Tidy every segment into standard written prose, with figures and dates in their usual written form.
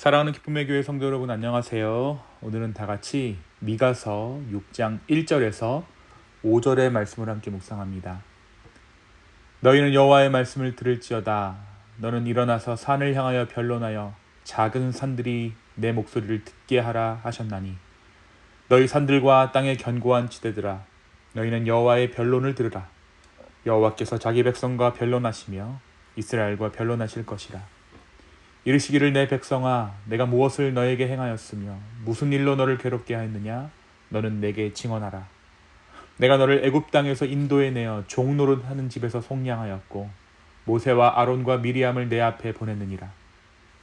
사랑하는 기쁨의 교회 성도 여러분, 안녕하세요. 오늘은 다 같이 미가서 6장 1절에서 5절의 말씀을 함께 묵상합니다. 너희는 여호와의 말씀을 들을지어다. 너는 일어나서 산을 향하여 변론하여 작은 산들이 내 목소리를 듣게 하라 하셨나니, 너희 산들과 땅의 견고한 지대들아, 너희는 여호와의 변론을 들으라. 여호와께서 자기 백성과 변론하시며 이스라엘과 변론하실 것이라. 이르시기를, 내 백성아, 내가 무엇을 너에게 행하였으며 무슨 일로 너를 괴롭게 하였느냐? 너는 내게 증언하라. 내가 너를 애굽 땅에서 인도해 내어 종노릇하는 집에서 속량하였고 모세와 아론과 미리암을 내 앞에 보냈느니라.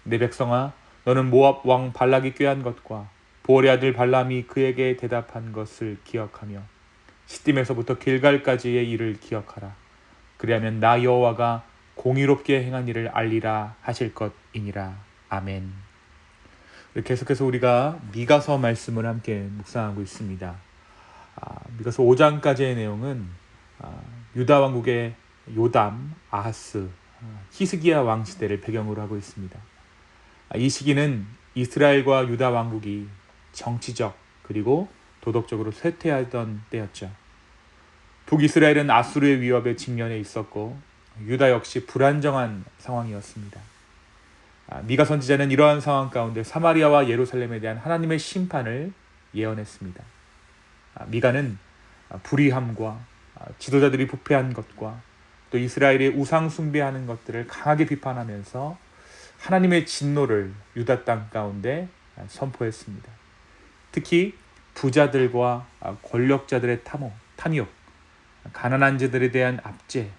내 백성아, 너는 모압 왕 발락이 꾀한 것과 보올의 아들 발람이 그에게 대답한 것을 기억하며 시딤에서부터 길갈까지의 일을 기억하라. 그리하면 나 여호와가 공의롭게 행한 일을 알리라 하실 것이니라. 아멘. 계속해서 우리가 미가서 말씀을 함께 묵상하고 있습니다. 미가서 5장까지의 내용은 유다 왕국의 요담, 아하스, 히스기야 왕 시대를 배경으로 하고 있습니다. 이 시기는 이스라엘과 유다 왕국이 정치적 그리고 도덕적으로 쇠퇴하던 때였죠. 북이스라엘은 아수르의 위협에 직면해 있었고 유다 역시 불안정한 상황이었습니다. 미가 선지자는 이러한 상황 가운데 사마리아와 예루살렘에 대한 하나님의 심판을 예언했습니다. 미가는 불의함과 지도자들이 부패한 것과 또 이스라엘의 우상 숭배하는 것들을 강하게 비판하면서 하나님의 진노를 유다 땅 가운데 선포했습니다. 특히 부자들과 권력자들의 탐욕, 가난한 자들에 대한 압제,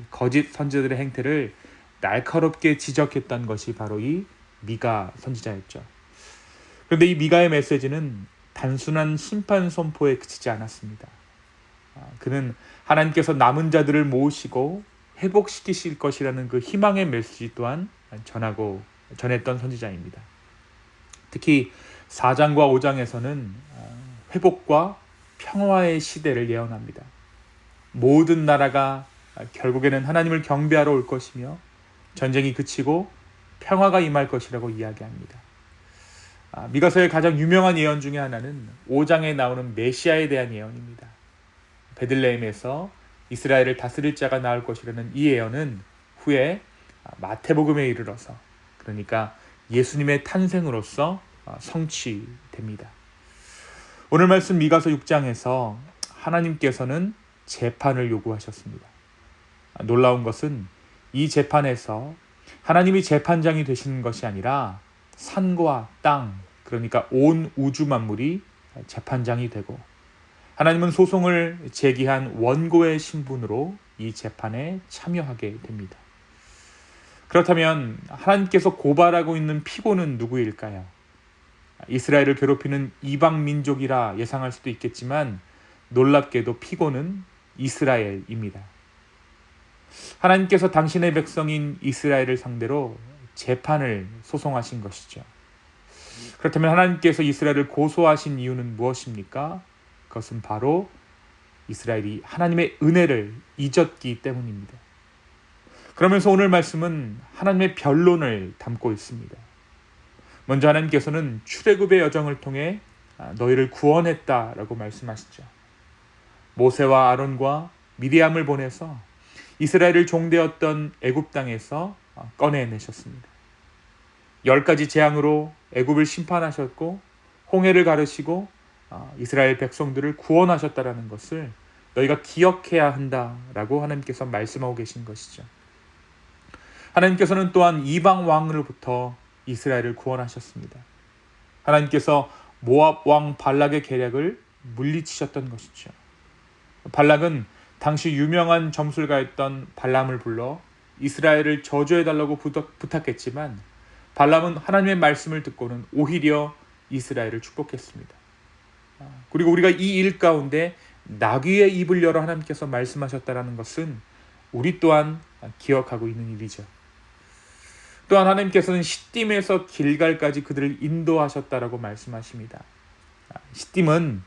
거짓 선지자들의 행태를 날카롭게 지적했던 것이 바로 이 미가 선지자였죠. 그런데 이 미가의 메시지는 단순한 심판 선포에 그치지 않았습니다. 그는 하나님께서 남은 자들을 모으시고 회복시키실 것이라는 그 희망의 메시지 또한 전했던 선지자입니다. 특히 4장과 5장에서는 회복과 평화의 시대를 예언합니다. 모든 나라가 결국에는 하나님을 경배하러 올 것이며 전쟁이 그치고 평화가 임할 것이라고 이야기합니다. 미가서의 가장 유명한 예언 중에 하나는 5장에 나오는 메시아에 대한 예언입니다. 베들레헴에서 이스라엘을 다스릴 자가 나올 것이라는 이 예언은 후에 마태복음에 이르러서, 그러니까 예수님의 탄생으로서 성취됩니다. 오늘 말씀 미가서 6장에서 하나님께서는 재판을 요구하셨습니다. 놀라운 것은 이 재판에서 하나님이 재판장이 되시는 것이 아니라 산과 땅, 그러니까 온 우주 만물이 재판장이 되고, 하나님은 소송을 제기한 원고의 신분으로 이 재판에 참여하게 됩니다. 그렇다면 하나님께서 고발하고 있는 피고는 누구일까요? 이스라엘을 괴롭히는 이방 민족이라 예상할 수도 있겠지만 놀랍게도 피고는 이스라엘입니다. 하나님께서 당신의 백성인 이스라엘을 상대로 재판을 소송하신 것이죠. 그렇다면 하나님께서 이스라엘을 고소하신 이유는 무엇입니까? 그것은 바로 이스라엘이 하나님의 은혜를 잊었기 때문입니다. 그러면서 오늘 말씀은 하나님의 변론을 담고 있습니다. 먼저 하나님께서는 출애굽의 여정을 통해 너희를 구원했다라고 말씀하시죠. 모세와 아론과 미리암을 보내서 이스라엘을 종되었던 애굽 땅에서 꺼내내셨습니다. 10가지 재앙으로 애굽을 심판하셨고 홍해를 가르시고 이스라엘 백성들을 구원하셨다라는 것을 너희가 기억해야 한다라고 하나님께서 말씀하고 계신 것이죠. 하나님께서는 또한 이방 왕으로부터 이스라엘을 구원하셨습니다. 하나님께서 모압 왕 발락의 계략을 물리치셨던 것이죠. 발락은 당시 유명한 점술가였던 발람을 불러 이스라엘을 저주해달라고 부탁했지만 발람은 하나님의 말씀을 듣고는 오히려 이스라엘을 축복했습니다. 그리고 우리가 이 일 가운데 나귀의 입을 열어 하나님께서 말씀하셨다는 것은 우리 또한 기억하고 있는 일이죠. 또한 하나님께서는 시딤에서 길갈까지 그들을 인도하셨다라고 말씀하십니다. 시딤은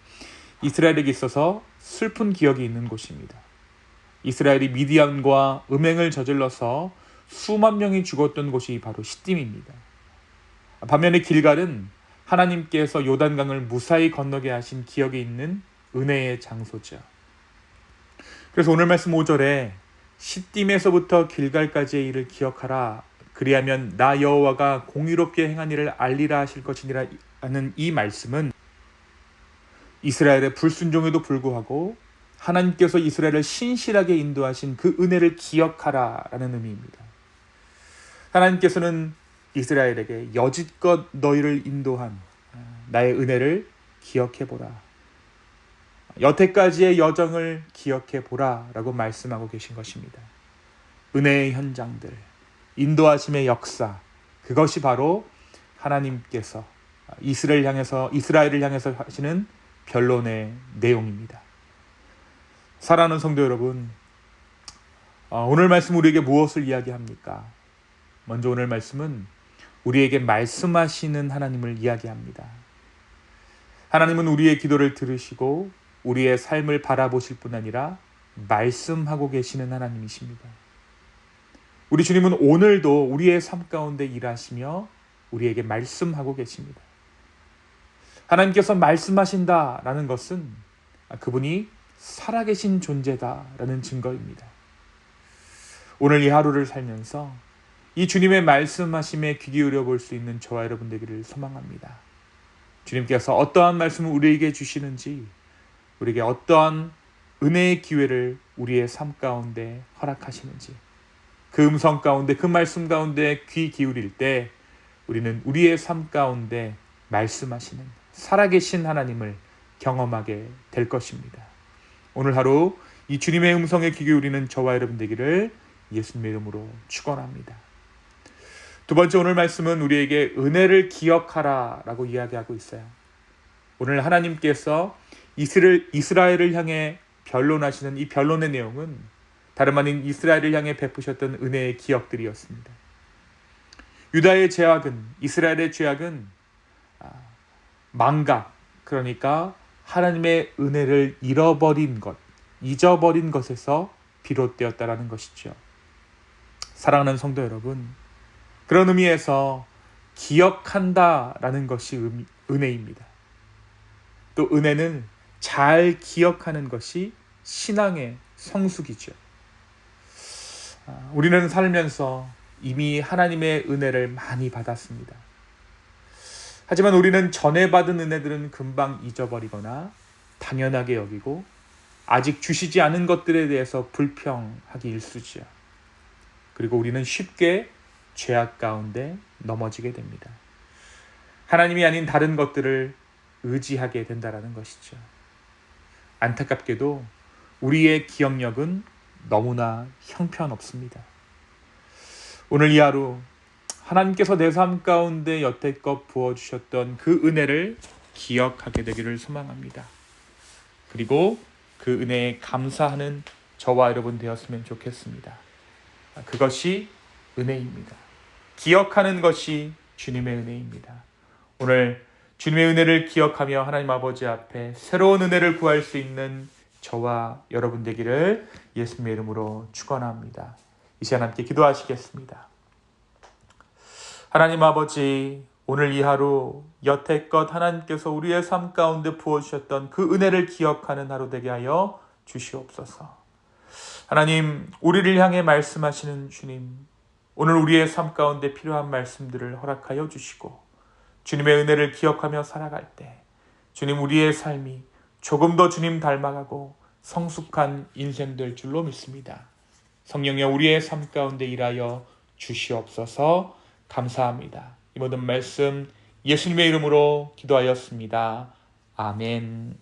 이스라엘에게 있어서 슬픈 기억이 있는 곳입니다. 이스라엘이 미디안과 음행을 저질러서 수만 명이 죽었던 곳이 바로 시딤입니다. 반면에 길갈은 하나님께서 요단강을 무사히 건너게 하신 기억이 있는 은혜의 장소죠. 그래서 오늘 말씀 5절에 시딤에서부터 길갈까지의 일을 기억하라. 그리하면 나 여호와가 공의롭게 행한 일을 알리라 하실 것이니라 하는 이 말씀은 이스라엘의 불순종에도 불구하고 하나님께서 이스라엘을 신실하게 인도하신 그 은혜를 기억하라라는 의미입니다. 하나님께서는 이스라엘에게 여지껏 너희를 인도한 나의 은혜를 기억해보라. 여태까지의 여정을 기억해보라 라고 말씀하고 계신 것입니다. 은혜의 현장들, 인도하심의 역사, 그것이 바로 하나님께서 이스라엘을 향해서 하시는 변론의 내용입니다. 사랑하는 성도 여러분, 오늘 말씀 우리에게 무엇을 이야기합니까? 먼저 오늘 말씀은 우리에게 말씀하시는 하나님을 이야기합니다. 하나님은 우리의 기도를 들으시고 우리의 삶을 바라보실 뿐 아니라 말씀하고 계시는 하나님이십니다. 우리 주님은 오늘도 우리의 삶 가운데 일하시며 우리에게 말씀하고 계십니다. 하나님께서 말씀하신다라는 것은 그분이 살아계신 존재다라는 증거입니다. 오늘 이 하루를 살면서 이 주님의 말씀하심에 귀 기울여 볼 수 있는 저와 여러분 되기를 소망합니다. 주님께서 어떠한 말씀을 우리에게 주시는지, 우리에게 어떠한 은혜의 기회를 우리의 삶 가운데 허락하시는지, 그 음성 가운데, 그 말씀 가운데 귀 기울일 때 우리는 우리의 삶 가운데 말씀하시는 살아계신 하나님을 경험하게 될 것입니다. 오늘 하루 이 주님의 음성에 귀 기울이는 저와 여러분 되기를 예수님의 이름으로 축원합니다. 두 번째, 오늘 말씀은 우리에게 은혜를 기억하라 라고 이야기하고 있어요. 오늘 하나님께서 이스라엘을 향해 변론하시는 이 변론의 내용은 다름 아닌 이스라엘을 향해 베푸셨던 은혜의 기억들이었습니다. 유다의 죄악은, 이스라엘의 죄악은 망각, 그러니까 하나님의 은혜를 잊어버린 것에서 비롯되었다라는 것이죠. 사랑하는 성도 여러분, 그런 의미에서 기억한다라는 것이 은혜입니다. 또 은혜는 잘 기억하는 것이 신앙의 성숙이죠. 우리는 살면서 이미 하나님의 은혜를 많이 받았습니다. 하지만 우리는 전에 받은 은혜들은 금방 잊어버리거나 당연하게 여기고 아직 주시지 않은 것들에 대해서 불평하기 일쑤지요. 그리고 우리는 쉽게 죄악 가운데 넘어지게 됩니다. 하나님이 아닌 다른 것들을 의지하게 된다는 것이죠. 안타깝게도 우리의 기억력은 너무나 형편없습니다. 오늘 이 하루 하나님께서 내 삶 가운데 여태껏 부어주셨던 그 은혜를 기억하게 되기를 소망합니다. 그리고 그 은혜에 감사하는 저와 여러분 되었으면 좋겠습니다. 그것이 은혜입니다. 기억하는 것이 주님의 은혜입니다. 오늘 주님의 은혜를 기억하며 하나님 아버지 앞에 새로운 은혜를 구할 수 있는 저와 여러분 되기를 예수님의 이름으로 축원합니다. 이 시간 함께 기도하시겠습니다. 하나님 아버지, 오늘 이 하루 여태껏 하나님께서 우리의 삶 가운데 부어주셨던 그 은혜를 기억하는 하루 되게 하여 주시옵소서. 하나님, 우리를 향해 말씀하시는 주님, 오늘 우리의 삶 가운데 필요한 말씀들을 허락하여 주시고 주님의 은혜를 기억하며 살아갈 때 주님, 우리의 삶이 조금 더 주님 닮아가고 성숙한 인생 될 줄로 믿습니다. 성령여, 우리의 삶 가운데 일하여 주시옵소서. 감사합니다. 이 모든 말씀 예수님의 이름으로 기도하였습니다. 아멘.